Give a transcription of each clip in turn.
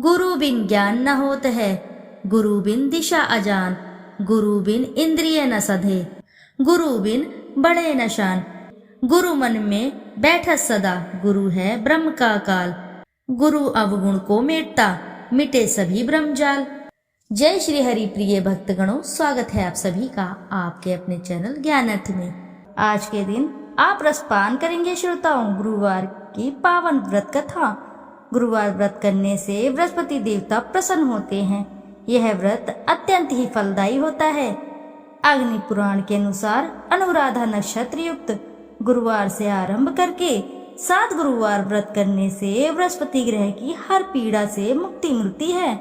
गुरु बिन ज्ञान न होत है, गुरु बिन दिशा अजान, गुरु बिन इंद्रिय न सधे, गुरु बिन बढ़े न शान, गुरु मन में बैठत सदा, गुरु है ब्रह्म का काल, गुरु अवगुण को मेटता, मिटे सभी ब्रह्मजाल। जय श्री हरि प्रिय भक्तगणों, स्वागत है आप सभी का आपके अपने चैनल ज्ञानार्थ में। आज के दिन आप रसपान करेंगे श्रोताओं गुरुवार की पावन व्रत कथा। गुरुवार व्रत करने से बृहस्पति देवता प्रसन्न होते हैं। यह व्रत अत्यंत ही फलदायी होता है। अग्नि पुराण के अनुसार अनुराधा नक्षत्र युक्त गुरुवार से आरंभ करके 7 गुरुवार व्रत करने से बृहस्पति ग्रह की हर पीड़ा से मुक्ति मिलती है।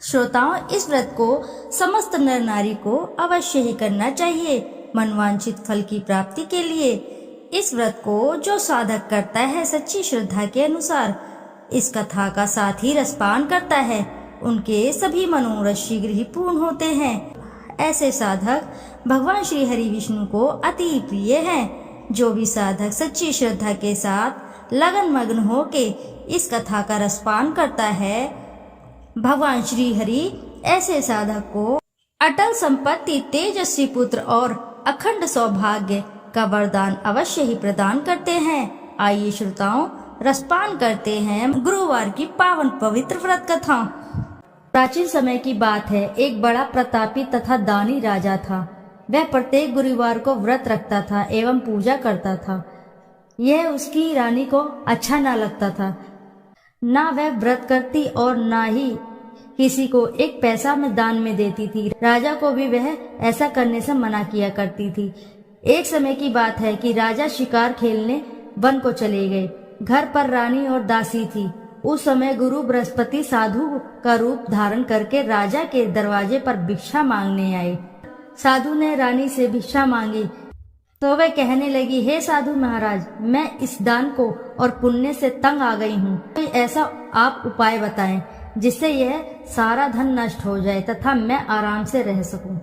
श्रोताओं, इस व्रत को समस्त नर नारी को अवश्य ही करना चाहिए मनवांछित फल की प्राप्ति के लिए। इस व्रत को जो साधक करता है सच्ची श्रद्धा के अनुसार, इस कथा का साथ ही रसपान करता है, उनके सभी मनोरथ शीघ्र ही पूर्ण होते हैं। ऐसे साधक भगवान श्री हरि विष्णु को अति प्रिय हैं। जो भी साधक सच्ची श्रद्धा के साथ लगन मग्न होके इस कथा का रसपान करता है, भगवान श्री हरि ऐसे साधक को अटल संपत्ति, तेजस्वी पुत्र और अखंड सौभाग्य का वरदान अवश्य ही प्रदान करते हैं। आइए श्रोताओं, रसपान करते हैं गुरुवार की पावन पवित्र व्रत कथा। प्राचीन समय की बात है, एक बड़ा प्रतापी तथा दानी राजा था। वह प्रत्येक गुरुवार को व्रत रखता था एवं पूजा करता था। यह उसकी रानी को अच्छा न लगता था। ना वह व्रत करती और ना ही किसी को एक पैसा में दान में देती थी। राजा को भी वह ऐसा करने से मना किया करती थी। एक समय की बात है कि राजा शिकार खेलने वन को चले गए। घर पर रानी और दासी थी। उस समय गुरु बृहस्पति साधु का रूप धारण करके राजा के दरवाजे पर भिक्षा मांगने आए। साधु ने रानी से भिक्षा मांगी तो वह कहने लगी, हे साधु महाराज, मैं इस दान को और पुण्य से तंग आ गई हूँ। कोई ऐसा आप उपाय बताएं जिससे यह सारा धन नष्ट हो जाए तथा मैं आराम से रह सकूं।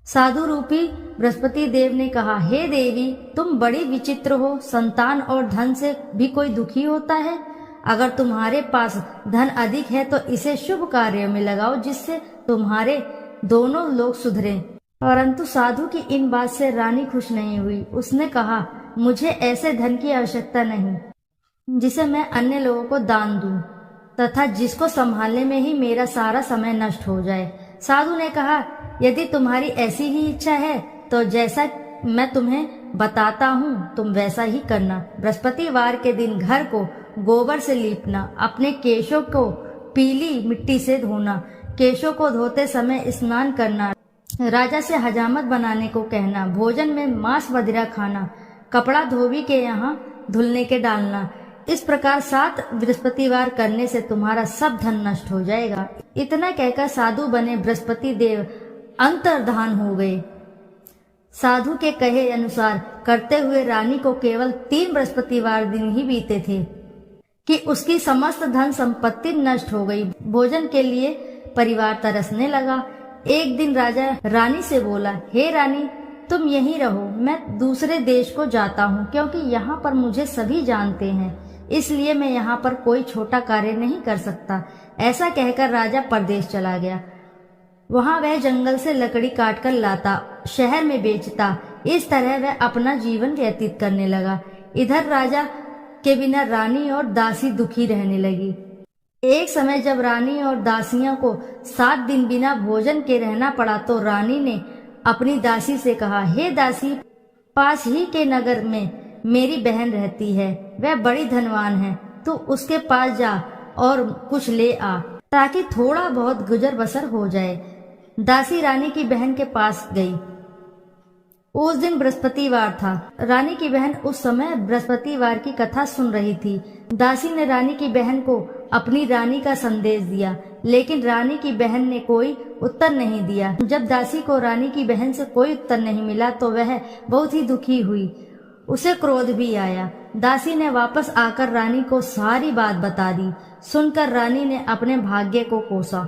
साधु रूपी बृहस्पति देव ने कहा, हे देवी, तुम बड़ी विचित्र हो। संतान और धन से भी कोई दुखी होता है। अगर तुम्हारे पास धन अधिक है तो इसे शुभ कार्यों में लगाओ जिससे तुम्हारे दोनों लोग सुधरें। परंतु साधु की इन बात से रानी खुश नहीं हुई। उसने कहा, मुझे ऐसे धन की आवश्यकता नहीं जिसे मैं अन्य लोगों को दान दूं तथा जिसको संभालने में ही मेरा सारा समय नष्ट हो जाए। साधु ने कहा, यदि तुम्हारी ऐसी ही इच्छा है तो जैसा मैं तुम्हें बताता हूँ तुम वैसा ही करना। बृहस्पतिवार के दिन घर को गोबर से लीपना, अपने केशों को पीली मिट्टी से धोना, केशों को धोते समय स्नान करना, राजा से हजामत बनाने को कहना, भोजन में मांस वगैरह खाना, कपड़ा धोबी के यहाँ धुलने के डालना। इस प्रकार 7 बृहस्पतिवार करने से तुम्हारा सब धन नष्ट हो जाएगा। इतना कहकर साधु बने बृहस्पति देव अंतर्धान हो गए। साधु के कहे अनुसार करते हुए रानी को केवल 3 बृहस्पतिवार दिन ही बीते थे कि उसकी समस्त धन संपत्ति नष्ट हो गई। भोजन के लिए परिवार तरसने लगा। एक दिन राजा रानी से बोला, हे रानी, तुम यहीं रहो, मैं दूसरे देश को जाता हूँ क्योंकि यहाँ पर मुझे सभी जानते हैं, इसलिए मैं यहाँ पर कोई छोटा कार्य नहीं कर सकता। ऐसा कहकर राजा परदेश चला गया। वहाँ वह जंगल से लकड़ी काट कर लाता, शहर में बेचता। इस तरह वह अपना जीवन व्यतीत करने लगा। इधर राजा के बिना रानी और दासी दुखी रहने लगी। एक समय जब रानी और दासियों को 7 दिन बिना भोजन के रहना पड़ा तो रानी ने अपनी दासी से कहा, हे दासी, पास ही के नगर में मेरी बहन रहती है, वह बड़ी धनवान है, तू उसके पास जा और कुछ ले आ ताकि थोड़ा बहुत गुजर बसर हो जाए। दासी रानी की बहन के पास गई। उस दिन बृहस्पतिवार था। रानी की बहन उस समय बृहस्पतिवार की कथा सुन रही थी। दासी ने रानी की बहन को अपनी रानी का संदेश दिया, लेकिन रानी की बहन ने कोई उत्तर नहीं दिया। जब दासी को रानी की बहन से कोई उत्तर नहीं मिला तो वह बहुत ही दुखी हुई। उसे क्रोध भी आया। दासी ने वापस आकर रानी को सारी बात बता दी। सुनकर रानी ने अपने भाग्य को कोसा।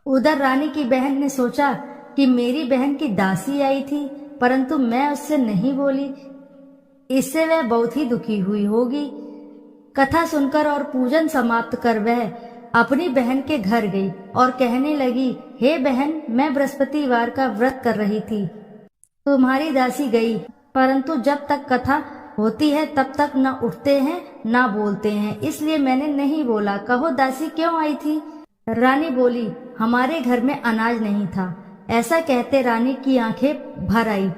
उधर रानी की बहन ने सोचा कि मेरी बहन की दासी आई थी परंतु मैं उससे नहीं बोली, इससे वह बहुत ही दुखी हुई होगी। कथा सुनकर और पूजन समाप्त कर वह अपनी बहन के घर गई और कहने लगी, हे बहन, मैं बृहस्पतिवार का व्रत कर रही थी। तुम्हारी दासी गई, परंतु जब तक कथा होती है तब तक न उठते हैं न बोलते हैं, इसलिए मैंने नहीं बोला। कहो दासी क्यों आई थी? रानी बोली, हमारे घर में अनाज नहीं था। ऐसा कहते रानी की आंखें भर आई।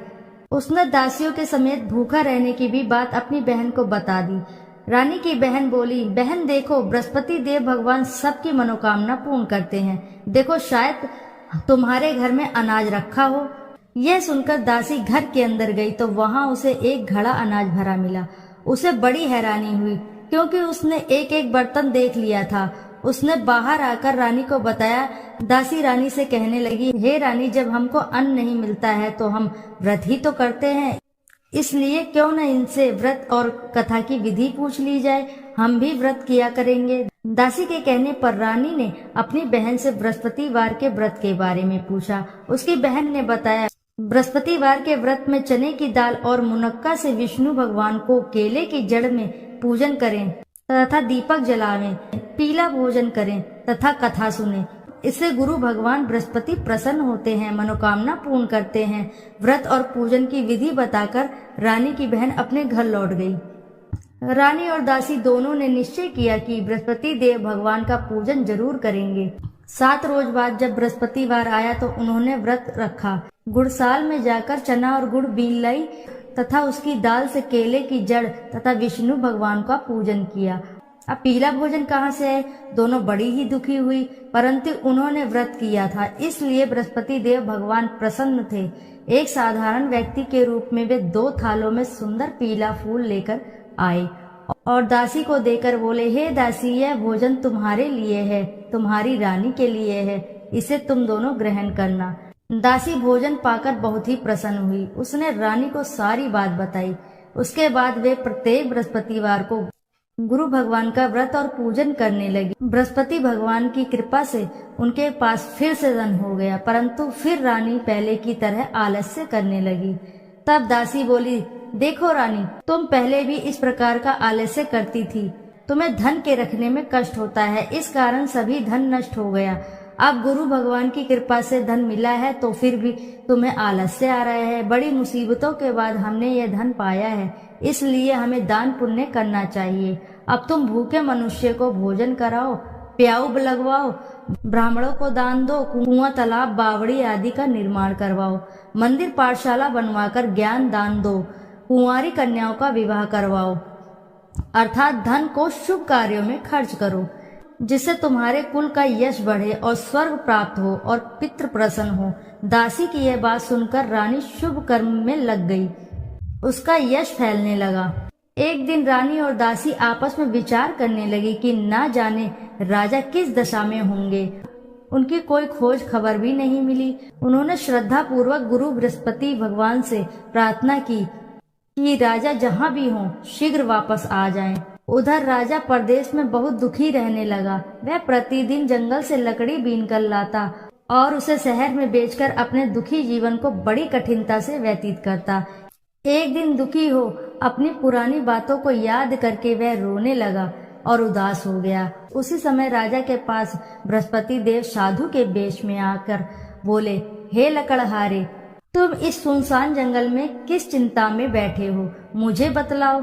उसने दासियों के समेत भूखा रहने की भी बात अपनी बहन को बता दी। रानी की बहन बोली, बहन देखो, बृहस्पति देव भगवान सबकी मनोकामना पूर्ण करते हैं। देखो, शायद तुम्हारे घर में अनाज रखा हो। यह सुनकर दासी घर के अंदर गई तो वहां उसे एक घड़ा अनाज भरा मिला। उसे बड़ी हैरानी हुई, क्योंकि उसने एक एक बर्तन देख लिया था। उसने बाहर आकर रानी को बताया। दासी रानी से कहने लगी, हे रानी, जब हमको अन्न नहीं मिलता है तो हम व्रत ही तो करते हैं, इसलिए क्यों न इनसे व्रत और कथा की विधि पूछ ली जाए, हम भी व्रत किया करेंगे। दासी के कहने पर रानी ने अपनी बहन से बृहस्पतिवार के व्रत के बारे में पूछा। उसकी बहन ने बताया, बृहस्पतिवार के व्रत में चने की दाल और मुनक्का से विष्णु भगवान को केले की जड़ में पूजन करें तथा दीपक जलावें, पीला भोजन करें तथा कथा सुने। इससे गुरु भगवान बृहस्पति प्रसन्न होते हैं, मनोकामना पूर्ण करते हैं। व्रत और पूजन की विधि बताकर रानी की बहन अपने घर लौट गई। रानी और दासी दोनों ने निश्चय किया कि बृहस्पति देव भगवान का पूजन जरूर करेंगे। 7 रोज बाद जब बृहस्पतिवार आया तो उन्होंने व्रत रखा। गुड़साल में जाकर चना और गुड़ बीन लाई तथा उसकी दाल से केले की जड़ तथा विष्णु भगवान का पूजन किया। अब पीला भोजन कहाँ से है? दोनों बड़ी ही दुखी हुई, परंतु उन्होंने व्रत किया था, इसलिए बृहस्पति देव भगवान प्रसन्न थे। एक साधारण व्यक्ति के रूप में वे 2 थालों में सुंदर पीला फूल लेकर आए और दासी को देकर बोले, हे दासी, यह भोजन तुम्हारे लिए है, तुम्हारी रानी के लिए है, इसे तुम दोनों ग्रहण करना। दासी भोजन पाकर बहुत ही प्रसन्न हुई। उसने रानी को सारी बात बताई। उसके बाद वे प्रत्येक बृहस्पतिवार को गुरु भगवान का व्रत और पूजन करने लगी। बृहस्पति भगवान की कृपा से उनके पास फिर से धन हो गया, परंतु फिर रानी पहले की तरह आलस्य करने लगी। तब दासी बोली, देखो रानी, तुम पहले भी इस प्रकार का आलस्य करती थी। तुम्हें धन के रखने में कष्ट होता है, इस कारण सभी धन नष्ट हो गया। अब गुरु भगवान की कृपा से धन मिला है तो फिर भी तुम्हें आलस्य आ रहा है। बड़ी मुसीबतों के बाद हमने यह धन पाया है, इसलिए हमें दान पुण्य करना चाहिए। अब तुम भूखे मनुष्य को भोजन कराओ, प्याऊ लगवाओ, ब्राह्मणों को दान दो, कुआं, तालाब, बावड़ी आदि का निर्माण करवाओ, मंदिर पाठशाला बनवाकर ज्ञान दान दो, कुंवारी कन्याओं का विवाह करवाओ, अर्थात धन को शुभ कार्यों में खर्च करो, जिससे तुम्हारे कुल का यश बढ़े और स्वर्ग प्राप्त हो और पितृ प्रसन्न हो। दासी की यह बात सुनकर रानी शुभ कर्म में लग गई। उसका यश फैलने लगा। एक दिन रानी और दासी आपस में विचार करने लगी कि ना जाने राजा किस दशा में होंगे। उनकी कोई खोज खबर भी नहीं मिली। उन्होंने श्रद्धा पूर्वक गुरु बृहस्पति भगवान से प्रार्थना की कि राजा जहाँ भी हों शीघ्र वापस आ जाएं। उधर राजा परदेश में बहुत दुखी रहने लगा। वह प्रतिदिन जंगल से लकड़ी बीन कर लाता और उसे शहर में बेचकर अपने दुखी जीवन को बड़ी कठिनता से व्यतीत करता। एक दिन दुखी हो अपनी पुरानी बातों को याद करके वह रोने लगा और उदास हो गया। उसी समय राजा के पास बृहस्पति देव साधु के वेश में आकर बोले, हे लकड़हारे, तुम इस सुनसान जंगल में किस चिंता में बैठे हो, मुझे बतलाओ।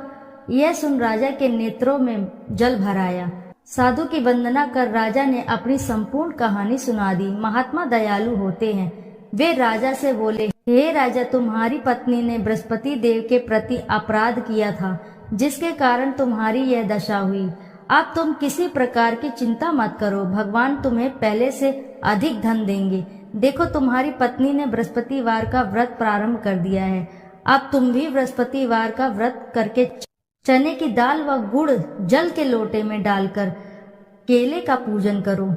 यह सुन राजा के नेत्रों में जल भर आया। साधु की वंदना कर राजा ने अपनी संपूर्ण कहानी सुना दी। महात्मा दयालु होते हैं। वे राजा से बोले, हे राजा, तुम्हारी पत्नी ने बृहस्पति देव के प्रति अपराध किया था, जिसके कारण तुम्हारी यह दशा हुई। अब तुम किसी प्रकार की चिंता मत करो, भगवान तुम्हें पहले से अधिक धन देंगे। देखो, तुम्हारी पत्नी ने बृहस्पतिवार का व्रत प्रारंभ कर दिया है। अब तुम भी बृहस्पतिवार का व्रत करके चने की दाल व गुड़ जल के लोटे में डालकर केले का पूजन करो।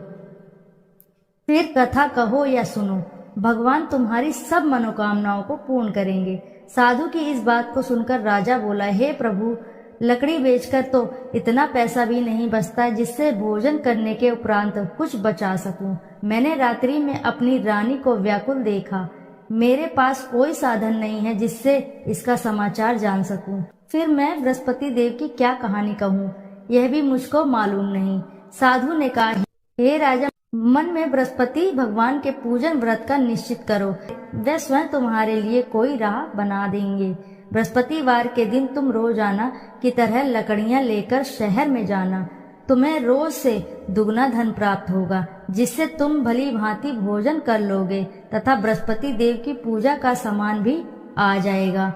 फिर कथा कहो या सुनो, भगवान तुम्हारी सब मनोकामनाओं को पूर्ण करेंगे। साधु की इस बात को सुनकर राजा बोला, हे प्रभु, लकड़ी बेचकर तो इतना पैसा भी नहीं बचता जिससे भोजन करने के उपरांत कुछ बचा सकूं। मैंने रात्रि में अपनी रानी को व्याकुल देखा। मेरे पास कोई साधन नहीं है जिससे इसका समाचार जान सकूं। फिर मैं बृहस्पति देव की क्या कहानी कहूँ, यह भी मुझको मालूम नहीं। साधु ने कहा, हे राजा, मन में बृहस्पति भगवान के पूजन व्रत का निश्चित करो, वे स्वयं तुम्हारे लिए कोई राह बना देंगे। बृहस्पतिवार के दिन तुम रोजाना की तरह लकड़ियां लेकर शहर में जाना। तुम्हें रोज से दुगना धन प्राप्त होगा, जिससे तुम भली भांति भोजन कर लोगे तथा बृहस्पति देव की पूजा का सामान भी आ जाएगा।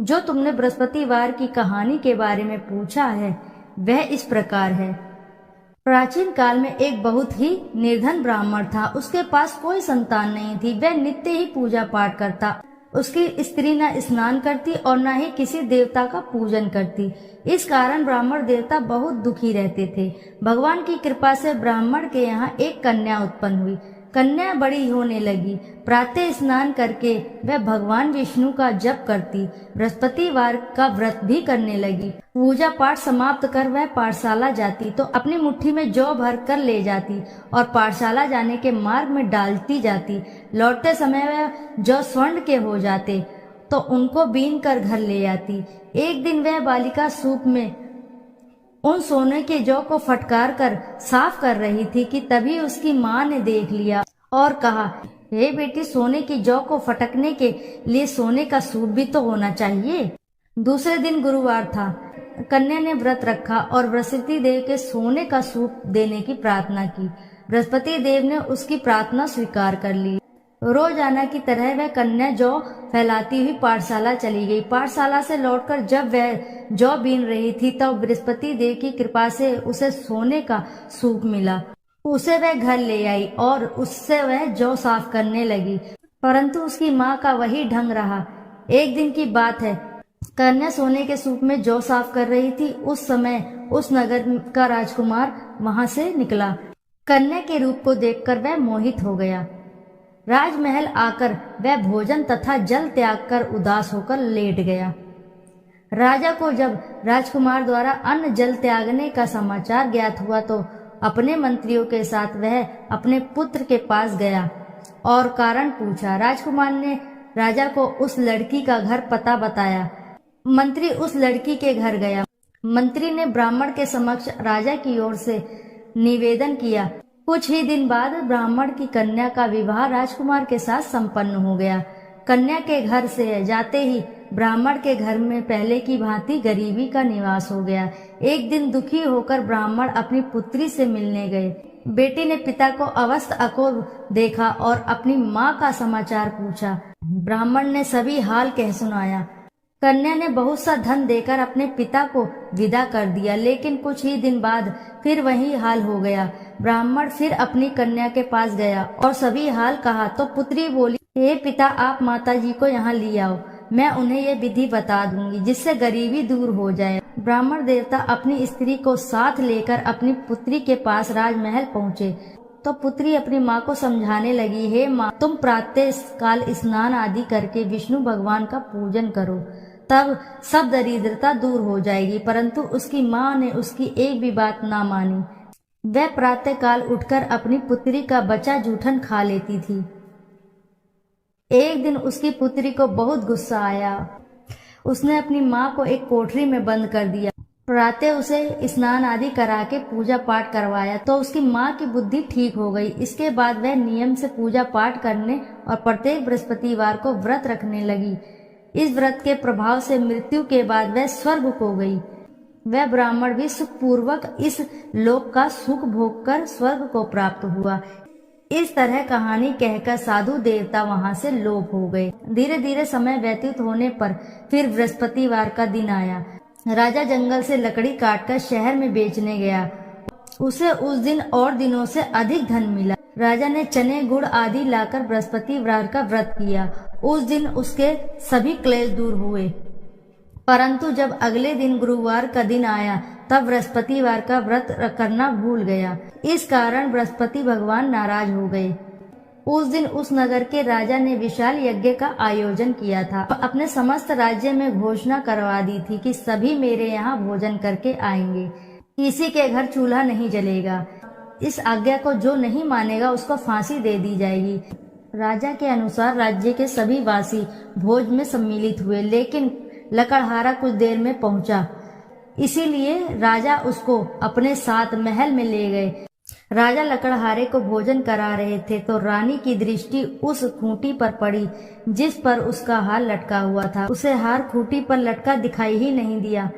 जो तुमने बृहस्पतिवार की कहानी के बारे में पूछा है वह इस प्रकार है। प्राचीन काल में एक बहुत ही निर्धन ब्राह्मण था। उसके पास कोई संतान नहीं थी। वह नित्य ही पूजा पाठ करता। उसकी स्त्री न स्नान करती और न ही किसी देवता का पूजन करती। इस कारण ब्राह्मण देवता बहुत दुखी रहते थे। भगवान की कृपा से ब्राह्मण के यहाँ एक कन्या उत्पन्न हुई। कन्या बड़ी होने लगी। प्रातः स्नान करके वह भगवान विष्णु का जप करती, बृहस्पतिवार का व्रत भी करने लगी। पूजा पाठ समाप्त कर वह पाठशाला जाती तो अपनी मुट्ठी में जौ भर कर ले जाती और पाठशाला जाने के मार्ग में डालती जाती। लौटते समय वह जौ स्वर्ण के हो जाते तो उनको बीन कर घर ले आती। एक दिन वह बालिका सूप में उन सोने के जौ को फटकार कर साफ कर रही थी कि तभी उसकी माँ ने देख लिया और कहा, हे बेटी, सोने की जौ को फटकने के लिए सोने का सूप भी तो होना चाहिए। दूसरे दिन गुरुवार था। कन्या ने व्रत रखा और बृहस्पति देव के सोने का सूप देने की प्रार्थना की। बृहस्पति देव ने उसकी प्रार्थना स्वीकार कर ली। रोजाना की तरह वह कन्या जौ फैलाती हुई पाठशाला चली गई। पाठशाला से लौटकर जब वह जौ बीन रही थी तब बृहस्पति देव की कृपा से उसे सोने का सूप मिला। उसे वह घर ले आई और उससे वह जौ साफ करने लगी, परंतु उसकी माँ का वही ढंग रहा। एक दिन की बात है, कन्या सोने के सूप में जौ साफ कर रही थी। उस समय उस नगर का राजकुमार वहां से निकला। कन्या के रूप को देखकर वह मोहित हो गया। राजमहल आकर वह भोजन तथा जल त्याग कर उदास होकर लेट गया। राजा को जब राजकुमार द्वारा अन्न जल त्यागने का समाचार ज्ञात हुआ तो अपने मंत्रियों के साथ वह अपने पुत्र के पास गया और कारण पूछा। राजकुमार ने राजा को उस लड़की का घर पता बताया। मंत्री उस लड़की के घर गया। मंत्री ने ब्राह्मण के समक्ष राजा की ओर से निवेदन किया। कुछ ही दिन बाद ब्राह्मण की कन्या का विवाह राजकुमार के साथ संपन्न हो गया। कन्या के घर से जाते ही ब्राह्मण के घर में पहले की भांति गरीबी का निवास हो गया। एक दिन दुखी होकर ब्राह्मण अपनी पुत्री से मिलने गए। बेटी ने पिता को अवस्थ अकोर देखा और अपनी माँ का समाचार पूछा। ब्राह्मण ने सभी हाल कह सुनाया। कन्या ने बहुत सा धन देकर अपने पिता को विदा कर दिया, लेकिन कुछ ही दिन बाद फिर वही हाल हो गया। ब्राह्मण फिर अपनी कन्या के पास गया और सभी हाल कहा तो पुत्री बोली, हे पिता, आप माता जी को यहाँ ले आओ, मैं उन्हें ये विधि बता दूंगी जिससे गरीबी दूर हो जाए। ब्राह्मण देवता अपनी स्त्री को साथ लेकर अपनी पुत्री के पास राजमहल पहुँचे तो पुत्री अपनी माँ को समझाने लगी, हे माँ, तुम प्रातः काल स्नान आदि करके विष्णु भगवान का पूजन करो, तब सब दरिद्रता दूर हो जाएगी। परंतु उसकी माँ ने उसकी एक भी बात ना मानी। वह प्रातः काल उठकर अपनी पुत्री का बचा जूठन खा लेती थी। एक दिन उसकी पुत्री को बहुत गुस्सा आया। उसने अपनी माँ को एक कोठरी में बंद कर दिया। प्रातः उसे स्नान आदि करा के पूजा पाठ करवाया तो उसकी माँ की बुद्धि ठीक हो गई। इसके बाद वह नियम से पूजा पाठ करने और प्रत्येक बृहस्पतिवार को व्रत रखने लगी। इस व्रत के प्रभाव से मृत्यु के बाद वह स्वर्ग को गई। वह ब्राह्मण भी सुखपूर्वक इस लोक का सुख भोग कर स्वर्ग को प्राप्त हुआ। इस तरह कहानी कहकर साधु देवता वहां से लोप हो गए। धीरे धीरे समय व्यतीत होने पर फिर बृहस्पतिवार का दिन आया। राजा जंगल से लकड़ी काटकर शहर में बेचने गया। उसे उस दिन और दिनों से अधिक धन मिला। राजा ने चने गुड़ आदि लाकर बृहस्पतिवार का व्रत किया। उस दिन उसके सभी क्लेश दूर हुए। परंतु जब अगले दिन गुरुवार का दिन आया तब बृहस्पतिवार का व्रत करना भूल गया। इस कारण बृहस्पति भगवान नाराज हो गए। उस दिन उस नगर के राजा ने विशाल यज्ञ का आयोजन किया था। अपने समस्त राज्य में घोषणा करवा दी थी कि सभी मेरे यहाँ भोजन करके आएंगे, किसी के घर चूल्हा नहीं जलेगा। इस आज्ञा को जो नहीं मानेगा उसको फांसी दे दी जाएगी। राजा के अनुसार राज्य के सभी वासी भोज में सम्मिलित हुए, लेकिन लकड़हारा कुछ देर में पहुंचा, इसीलिए राजा उसको अपने साथ महल में ले गए। राजा लकड़हारे को भोजन करा रहे थे तो रानी की दृष्टि उस खूंटी पर पड़ी जिस पर उसका हार लटका हुआ था। उसे हार खूंटी पर लटका दिखाई ही नहीं दिया।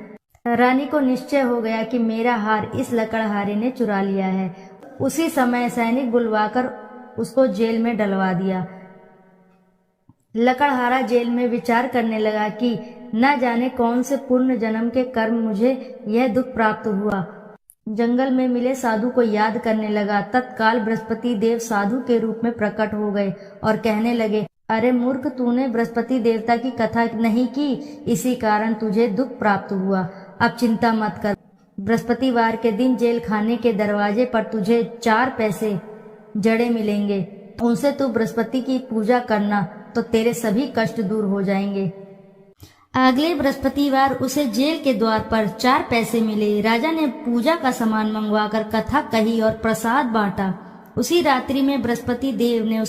रानी को निश्चय हो गया कि मेरा हार इस लकड़हारे ने चुरा लिया है। उसी समय सैनिक बुलवाकर उसको जेल में डलवा दिया। लकड़हारा जेल में विचार करने लगा कि न जाने कौन से पूर्ण जन्म के कर्म मुझे यह दुख प्राप्त हुआ। जंगल में मिले साधु को याद करने लगा। तत्काल बृहस्पति देव साधु के रूप में प्रकट हो गए और कहने लगे, अरे मूर्ख, तूने बृहस्पति देवता की कथा नहीं की, इसी कारण तुझे दुख प्राप्त हुआ। अब चिंता मत कर। बृहस्पतिवार के दिन जेल खाने के दरवाजे पर तुझे 4 पैसे जड़े मिलेंगे। उनसे तू बृहस्पति की पूजा करना तो तेरे सभी कष्ट दूर हो जाएंगे। अगले बृहस्पतिवार उसे जेल के द्वार पर 4 पैसे मिले। राजा ने पूजा का सामान मंगवाकर कथा कही और प्रसाद बांटा। उसी रात्रि में बृहस्पति देव ने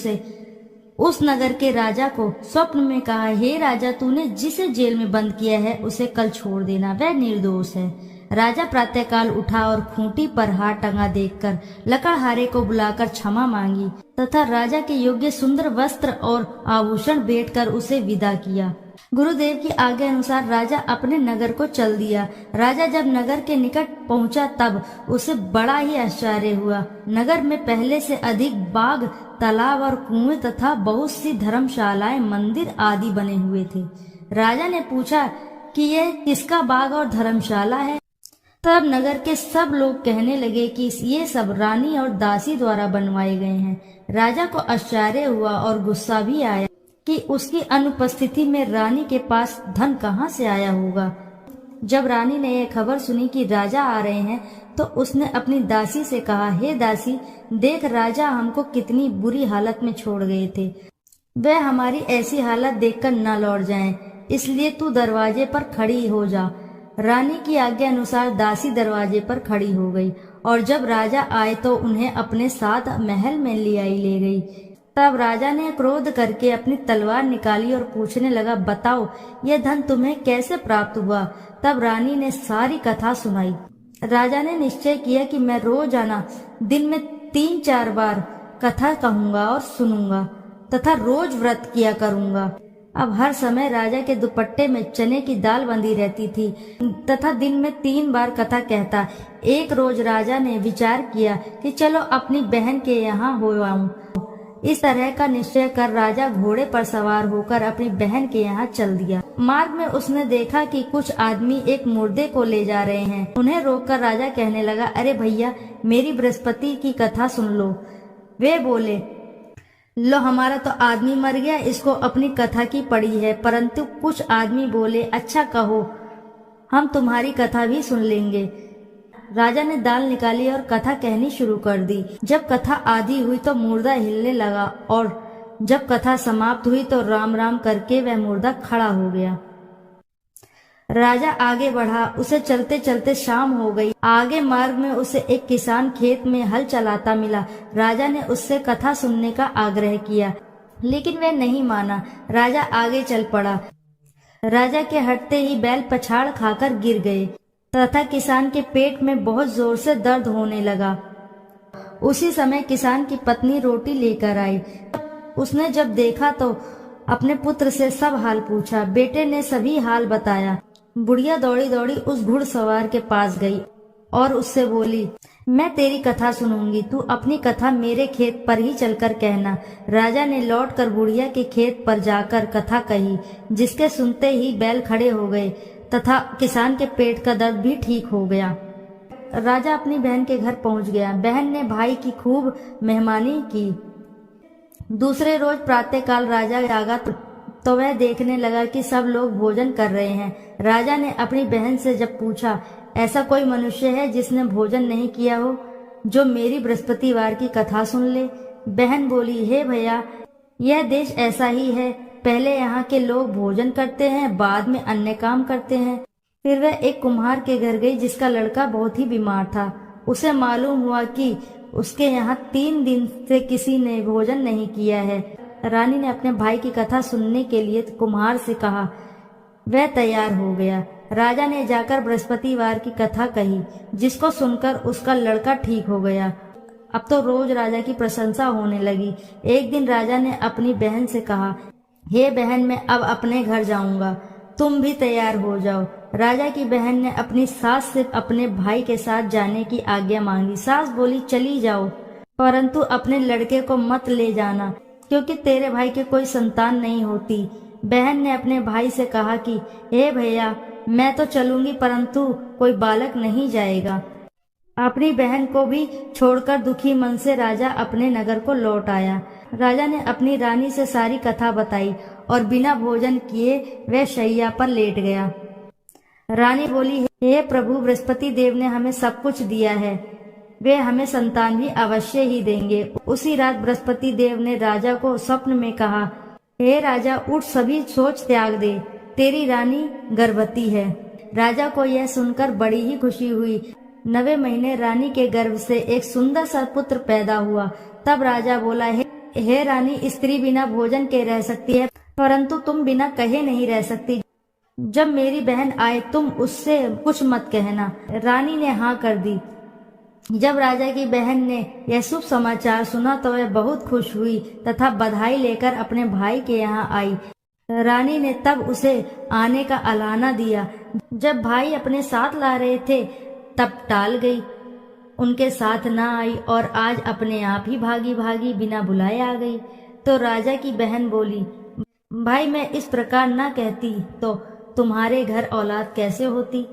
उस नगर के राजा को स्वप्न में कहा, हे राजा, तूने जिसे जेल में बंद किया है उसे कल छोड़ देना, वह निर्दोष है। राजा प्रातःकाल उठा और खूंटी पर हार टंगा देखकर लकड़हारे को बुलाकर क्षमा मांगी तथा राजा के योग्य सुंदर वस्त्र और आभूषण भेंट कर उसे विदा किया। गुरुदेव की आज्ञा अनुसार राजा अपने नगर को चल दिया। राजा जब नगर के निकट पहुंचा तब उसे बड़ा ही आश्चर्य हुआ। नगर में पहले से अधिक बाग, तालाब और कुएं तथा बहुत सी धर्मशालाएं, मंदिर आदि बने हुए थे। राजा ने पूछा कि यह किसका बाग और धर्मशाला है। तब नगर के सब लोग कहने लगे कि ये सब रानी और दासी द्वारा बनवाए गए हैं। राजा को आश्चर्य हुआ और गुस्सा भी आया कि उसकी अनुपस्थिति में रानी के पास धन कहाँ से आया होगा। जब रानी ने यह खबर सुनी कि राजा आ रहे हैं तो उसने अपनी दासी से कहा, हे दासी, देख राजा हमको कितनी बुरी हालत में छोड़ गए थे। वह हमारी ऐसी हालत देखकर न लौट जाएं, इसलिए तू दरवाजे पर खड़ी हो जा। रानी की आज्ञा अनुसार दासी दरवाजे पर खड़ी हो गई और जब राजा आए तो उन्हें अपने साथ महल में ले गई। तब राजा ने क्रोध करके अपनी तलवार निकाली और पूछने लगा, बताओ यह धन तुम्हें कैसे प्राप्त हुआ। तब रानी ने सारी कथा सुनाई। राजा ने निश्चय किया कि मैं रोजाना दिन में 3-4 बार कथा कहूंगा और सुनूंगा तथा रोज व्रत किया करूंगा। अब हर समय राजा के दुपट्टे में चने की दाल बंधी रहती थी तथा दिन में 3 बार कथा कहता। एक रोज राजा ने विचार किया कि चलो अपनी बहन के यहाँ हो आऊं। इस तरह का निश्चय कर राजा घोड़े पर सवार होकर अपनी बहन के यहाँ चल दिया। मार्ग में उसने देखा कि कुछ आदमी एक मुर्दे को ले जा रहे हैं। उन्हें रोककर राजा कहने लगा, अरे भैया, मेरी बृहस्पति की कथा सुन लो। वे बोले, लो, हमारा तो आदमी मर गया, इसको अपनी कथा की पड़ी है। परंतु कुछ आदमी बोले, अच्छा कहो, हम तुम्हारी कथा भी सुन लेंगे। राजा ने दाल निकाली और कथा कहनी शुरू कर दी। जब कथा आधी हुई तो मुर्दा हिलने लगा और जब कथा समाप्त हुई तो राम राम करके वह मुर्दा खड़ा हो गया। राजा आगे बढ़ा। उसे चलते चलते शाम हो गई। आगे मार्ग में उसे एक किसान खेत में हल चलाता मिला। राजा ने उससे कथा सुनने का आग्रह किया, लेकिन वह नहीं माना। राजा आगे चल पड़ा। राजा के हटते ही बैल पछाड़ खाकर गिर गए तथा किसान के पेट में बहुत जोर से दर्द होने लगा। उसी समय किसान की पत्नी रोटी लेकर आई। उसने जब देखा तो अपने पुत्र से सब हाल पूछा। बेटे ने सभी हाल बताया। बुढ़िया दौड़ी दौड़ी उस घुड़सवार के पास गई और उससे बोली, मैं तेरी कथा सुनूंगी, तू अपनी कथा मेरे खेत पर ही चलकर कहना। राजा ने लौटकर बुढ़िया के खेत पर जाकर कथा कही, जिसके सुनते ही बैल खड़े हो गए तथा किसान के पेट का दर्द भी ठीक हो गया। राजा अपनी बहन के घर पहुंच गया। बहन ने भाई की खूब मेहमानी की। दूसरे रोज प्रातःकाल राजा जागा तो वह देखने लगा कि सब लोग भोजन कर रहे हैं। राजा ने अपनी बहन से जब पूछा, ऐसा कोई मनुष्य है जिसने भोजन नहीं किया हो, जो मेरी बृहस्पतिवार की कथा सुन ले। बहन बोली, हे भैया, यह देश ऐसा ही है। पहले यहाँ के लोग भोजन करते हैं, बाद में अन्य काम करते हैं। फिर वह एक कुम्हार के घर गई जिसका लड़का बहुत ही बीमार था। उसे मालूम हुआ कि उसके यहाँ 3 दिन से किसी ने भोजन नहीं किया है। रानी ने अपने भाई की कथा सुनने के लिए कुम्हार से कहा। वह तैयार हो गया। राजा ने जाकर बृहस्पतिवार की कथा कही, जिसको सुनकर उसका लड़का ठीक हो गया। अब तो रोज राजा की प्रशंसा होने लगी। एक दिन राजा ने अपनी बहन से कहा, हे बहन, मैं अब अपने घर जाऊंगा, तुम भी तैयार हो जाओ। राजा की बहन ने अपनी सास से अपने भाई के साथ जाने की आज्ञा मांगी। सास बोली, चली जाओ, परंतु अपने लड़के को मत ले जाना, क्योंकि तेरे भाई के कोई संतान नहीं होती। बहन ने अपने भाई से कहा कि हे भैया, मैं तो चलूंगी, परंतु कोई बालक नहीं जाएगा। अपनी बहन को भी छोड़कर दुखी मन से राजा अपने नगर को लौट आया। राजा ने अपनी रानी से सारी कथा बताई और बिना भोजन किए वह शैया पर लेट गया। रानी बोली, हे प्रभु, बृहस्पति देव ने हमें सब कुछ दिया है, वे हमें संतान भी अवश्य ही देंगे। उसी रात बृहस्पति देव ने राजा को स्वप्न में कहा, हे राजा, उठ, सभी सोच त्याग दे, तेरी रानी गर्भवती है। राजा को यह सुनकर बड़ी ही खुशी हुई। 9वें महीने रानी के गर्भ से एक सुंदर सा पुत्र पैदा हुआ। तब राजा बोला, हे रानी, स्त्री बिना भोजन के रह सकती है, परंतु तुम बिना कहे नहीं रह सकती। जब मेरी बहन आए तुम उससे कुछ मत कहना। रानी ने हाँ कर दी। जब राजा की बहन ने यह शुभ समाचार सुना तो वह बहुत खुश हुई तथा बधाई लेकर अपने भाई के यहाँ आई। रानी ने तब उसे आने का अलाना दिया। जब भाई अपने साथ ला रहे थे तब टाल गई, उनके साथ ना आई और आज अपने आप ही भागी भागी बिना बुलाए आ गई। तो राजा की बहन बोली, भाई, मैं इस प्रकार ना कहती तो तुम्हारे घर औलाद कैसे होती।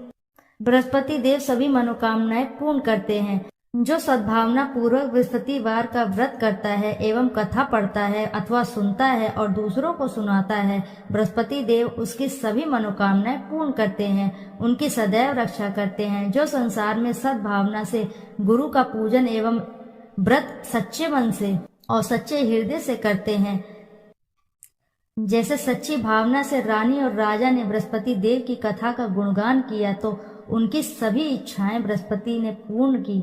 बृहस्पति देव सभी मनोकामनाएं पूर्ण करते हैं। जो सद्भावना पूर्वक बृहस्पतिवार का व्रत करता है एवं कथा पढ़ता है अथवा सुनता है और दूसरों को सुनाता है, बृहस्पति देव उसकी सभी मनोकामनाएं पूर्ण करते हैं, उनकी सदैव रक्षा करते हैं। जो संसार में सद्भावना से गुरु का पूजन एवं व्रत सच्चे मन से और सच्चे हृदय से करते हैं, जैसे सच्ची भावना से रानी और राजा ने बृहस्पति देव की कथा का गुणगान किया तो उनकी सभी इच्छाएं बृहस्पति ने पूर्ण की।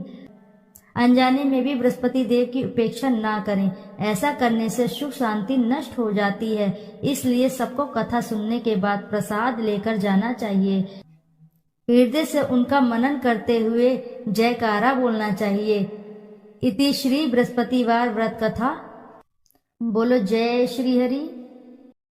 अनजाने में भी बृहस्पति देव की उपेक्षा ना करें, ऐसा करने से सुख शांति नष्ट हो जाती है। इसलिए सबको कथा सुनने के बाद प्रसाद लेकर जाना चाहिए। हृदय से उनका मनन करते हुए जयकारा बोलना चाहिए। इति श्री बृहस्पतिवार व्रत कथा। बोलो जय श्री हरि।